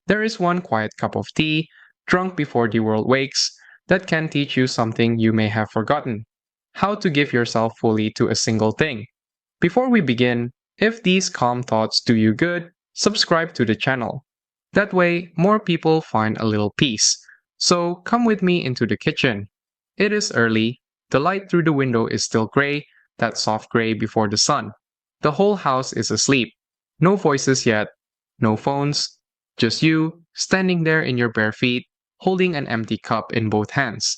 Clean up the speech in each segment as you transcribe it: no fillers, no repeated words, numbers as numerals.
There is one quiet cup of tea, drunk before the world wakes, that can teach you something you may have forgotten: how to give yourself fully to a single thing. Before we begin, if these calm thoughts do you good, subscribe to the channel. That way, more people find a little peace. So come with me into the kitchen. It is early. The light through the window is still gray, that soft gray before the sun. The whole house is asleep. No voices yet, no phones, just you, standing there in your bare feet, holding an empty cup in both hands.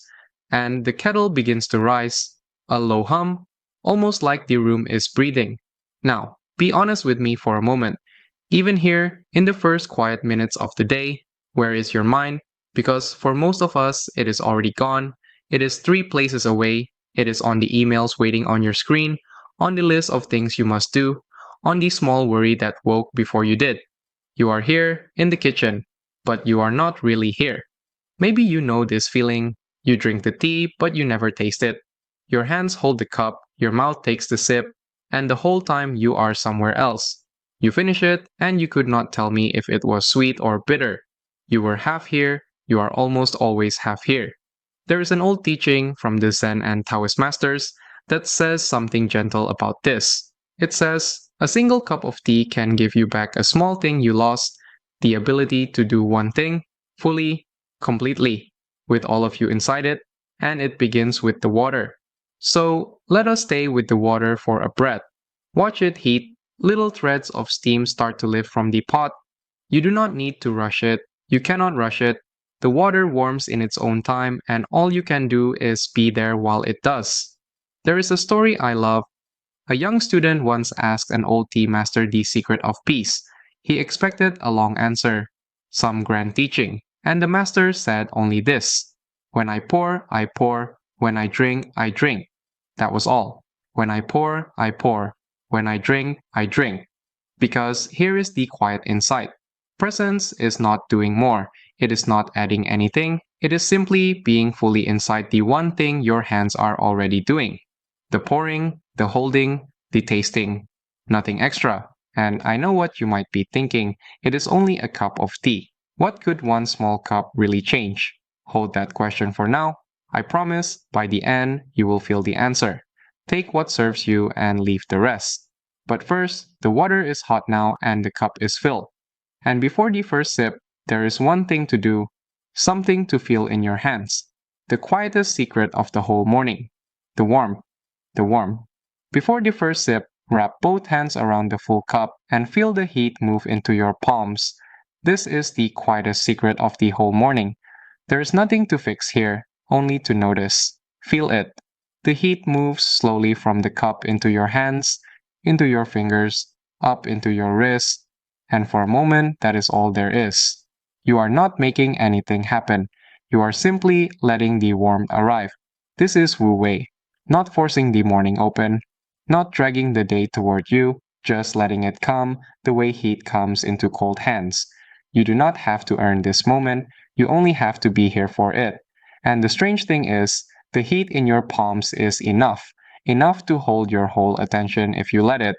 And the kettle begins to rise, a low hum, almost like the room is breathing. Now, be honest with me for a moment. Even here, in the first quiet minutes of the day, where is your mind? Because for most of us, it is already gone. It is 3 places away. It is on the emails waiting on your screen, on the list of things you must do, on the small worry that woke before you did. You are here, in the kitchen, but you are not really here. Maybe you know this feeling. You drink the tea, but you never taste it. Your hands hold the cup, your mouth takes the sip, and the whole time you are somewhere else. You finish it, and you could not tell me if it was sweet or bitter. You were half here, you are almost always half here. There is an old teaching from the Zen and Taoist masters that says something gentle about this. It says, a single cup of tea can give you back a small thing you lost, the ability to do one thing, fully, completely, with all of you inside it, and it begins with the water. So, let us stay with the water for a breath. Watch it heat, little threads of steam start to lift from the pot. You do not need to rush it, you cannot rush it. The water warms in its own time, and all you can do is be there while it does. There is a story I love. A young student once asked an old tea master the secret of peace. He expected a long answer, some grand teaching, and the master said only this: when I pour, I pour. When I drink, I drink. That was all. When I pour, I pour. When I drink, I drink. Because here is the quiet insight. Presence is not doing more. It is not adding anything. It is simply being fully inside the one thing your hands are already doing. The pouring, the holding, the tasting. Nothing extra. And I know what you might be thinking. It is only a cup of tea. What could one small cup really change? Hold that question for now. I promise, by the end, you will feel the answer. Take what serves you and leave the rest. But first, the water is hot now and the cup is filled. And before the first sip, there is one thing to do, something to feel in your hands. The quietest secret of the whole morning. The warmth. The warmth. Before the first sip, wrap both hands around the full cup and feel the heat move into your palms. This is the quietest secret of the whole morning. There is nothing to fix here, only to notice. Feel it. The heat moves slowly from the cup into your hands, into your fingers, up into your wrist, and for a moment, that is all there is. You are not making anything happen. You are simply letting the warmth arrive. This is Wu Wei. Not forcing the morning open, not dragging the day toward you, just letting it come the way heat comes into cold hands. You do not have to earn this moment, you only have to be here for it. And the strange thing is, the heat in your palms is enough to hold your whole attention if you let it.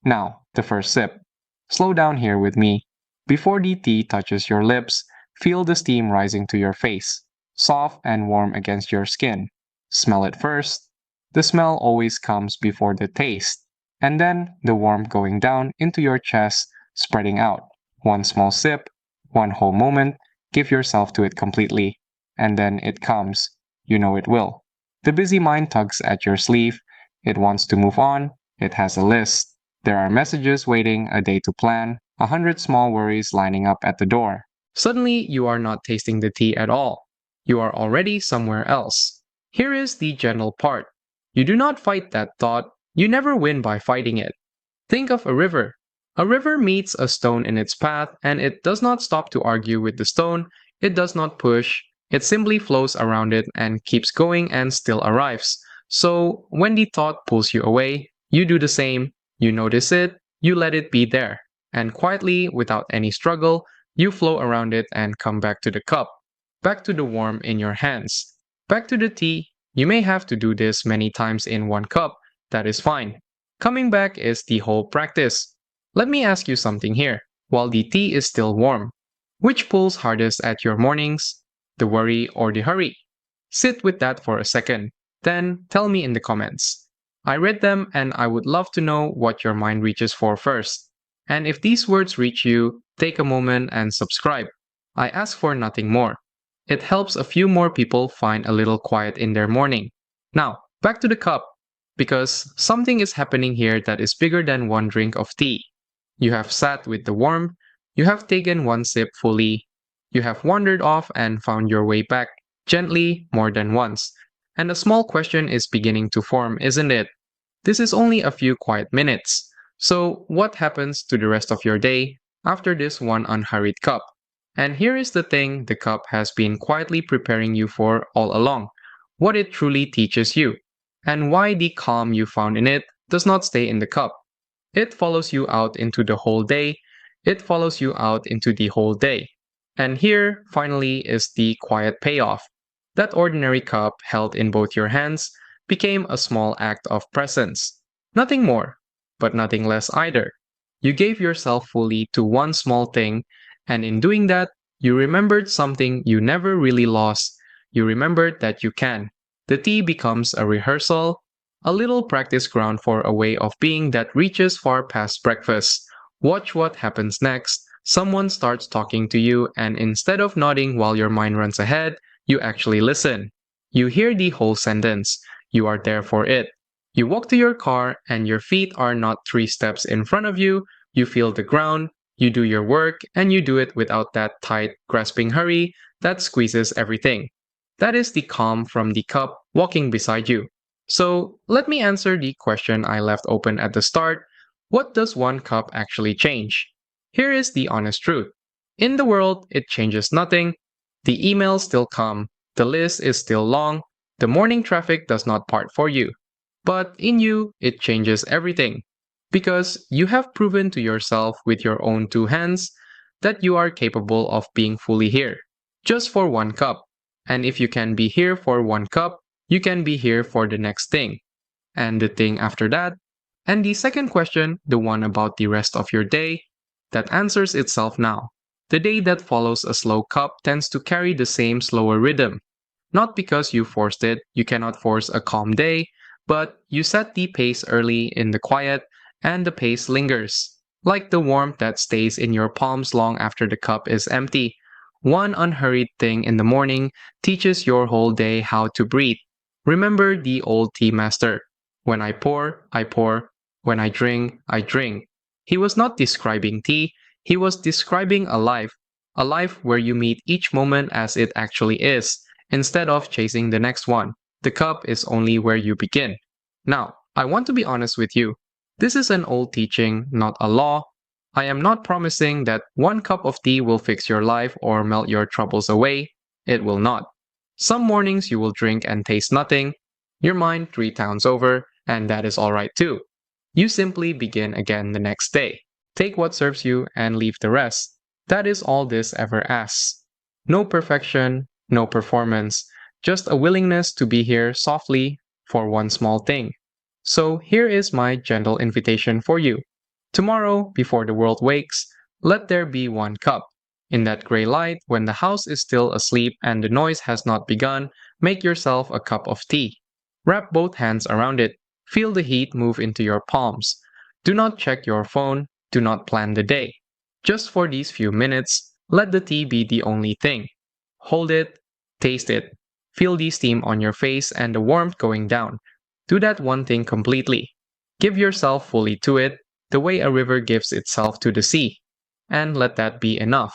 Now, the first sip. Slow down here with me. Before the tea touches your lips, feel the steam rising to your face, soft and warm against your skin. Smell it first. The smell always comes before the taste. And then the warmth going down into your chest, spreading out. One small sip, one whole moment, give yourself to it completely. And then it comes. You know it will. The busy mind tugs at your sleeve. It wants to move on. It has a list. There are messages waiting, a day to plan, 100 small worries lining up at the door. Suddenly, you are not tasting the tea at all. You are already somewhere else. Here is the gentle part. You do not fight that thought. You never win by fighting it. Think of a river. A river meets a stone in its path, and it does not stop to argue with the stone. It does not push. It simply flows around it and keeps going and still arrives. So, when the thought pulls you away, you do the same. You notice it, you let it be there, and quietly, without any struggle, you flow around it and come back to the cup, back to the warmth in your hands, back to the tea. You may have to do this many times in one cup, that is fine. Coming back is the whole practice. Let me ask you something here. While the tea is still warm, Which pulls hardest at your mornings? The worry or the hurry? Sit with that for a second, then tell me in the comments. I read them and I would love to know what your mind reaches for first. And if these words reach you, take a moment and subscribe. I ask for nothing more. It helps a few more people find a little quiet in their morning. Now, back to the cup, because something is happening here that is bigger than one drink of tea. You have sat with the warmth, you have taken one sip fully, you have wandered off and found your way back, gently, more than once. And a small question is beginning to form, isn't it? This is only a few quiet minutes. So, what happens to the rest of your day after this one unhurried cup? And here is the thing the cup has been quietly preparing you for all along, what it truly teaches you, and why the calm you found in it does not stay in the cup. It follows you out into the whole day. It follows you out into the whole day. And here, finally, is the quiet payoff. That ordinary cup held in both your hands became a small act of presence. Nothing more, but nothing less either. You gave yourself fully to one small thing, and in doing that, you remembered something you never really lost. You remembered that you can. The tea becomes a rehearsal, a little practice ground for a way of being that reaches far past breakfast. Watch what happens next. Someone starts talking to you, and instead of nodding while your mind runs ahead, you actually listen. You hear the whole sentence. You are there for it. You walk to your car, and your feet are not 3 steps in front of you. You feel the ground, you do your work, and you do it without that tight, grasping hurry that squeezes everything. That is the calm from the cup walking beside you. So, let me answer the question I left open at the start. What does one cup actually change? Here is the honest truth. In the world, it changes nothing. The emails still come, the list is still long, the morning traffic does not part for you. But in you, it changes everything. Because you have proven to yourself with your own 2 hands that you are capable of being fully here, just for one cup. And if you can be here for one cup, you can be here for the next thing, and the thing after that. And the second question, the one about the rest of your day, that answers itself now. The day that follows a slow cup tends to carry the same slower rhythm. Not because you forced it, you cannot force a calm day, but you set the pace early in the quiet, and the pace lingers. Like the warmth that stays in your palms long after the cup is empty. One unhurried thing in the morning teaches your whole day how to breathe. Remember the old tea master. When I pour, I pour. When I drink, I drink. He was not describing tea, he was describing a life where you meet each moment as it actually is, instead of chasing the next one. The cup is only where you begin. Now, I want to be honest with you. This is an old teaching, not a law. I am not promising that one cup of tea will fix your life or melt your troubles away. It will not. Some mornings you will drink and taste nothing, your mind 3 towns over, and that is alright too. You simply begin again the next day. Take what serves you and leave the rest. That is all this ever asks. No perfection, no performance, just a willingness to be here softly for one small thing. So here is my gentle invitation for you. Tomorrow, before the world wakes, let there be one cup. In that gray light, when the house is still asleep and the noise has not begun, make yourself a cup of tea. Wrap both hands around it. Feel the heat move into your palms. Do not check your phone. Do not plan the day. Just for these few minutes, let the tea be the only thing. Hold it. Taste it. Feel the steam on your face and the warmth going down. Do that one thing completely. Give yourself fully to it, the way a river gives itself to the sea. And let that be enough.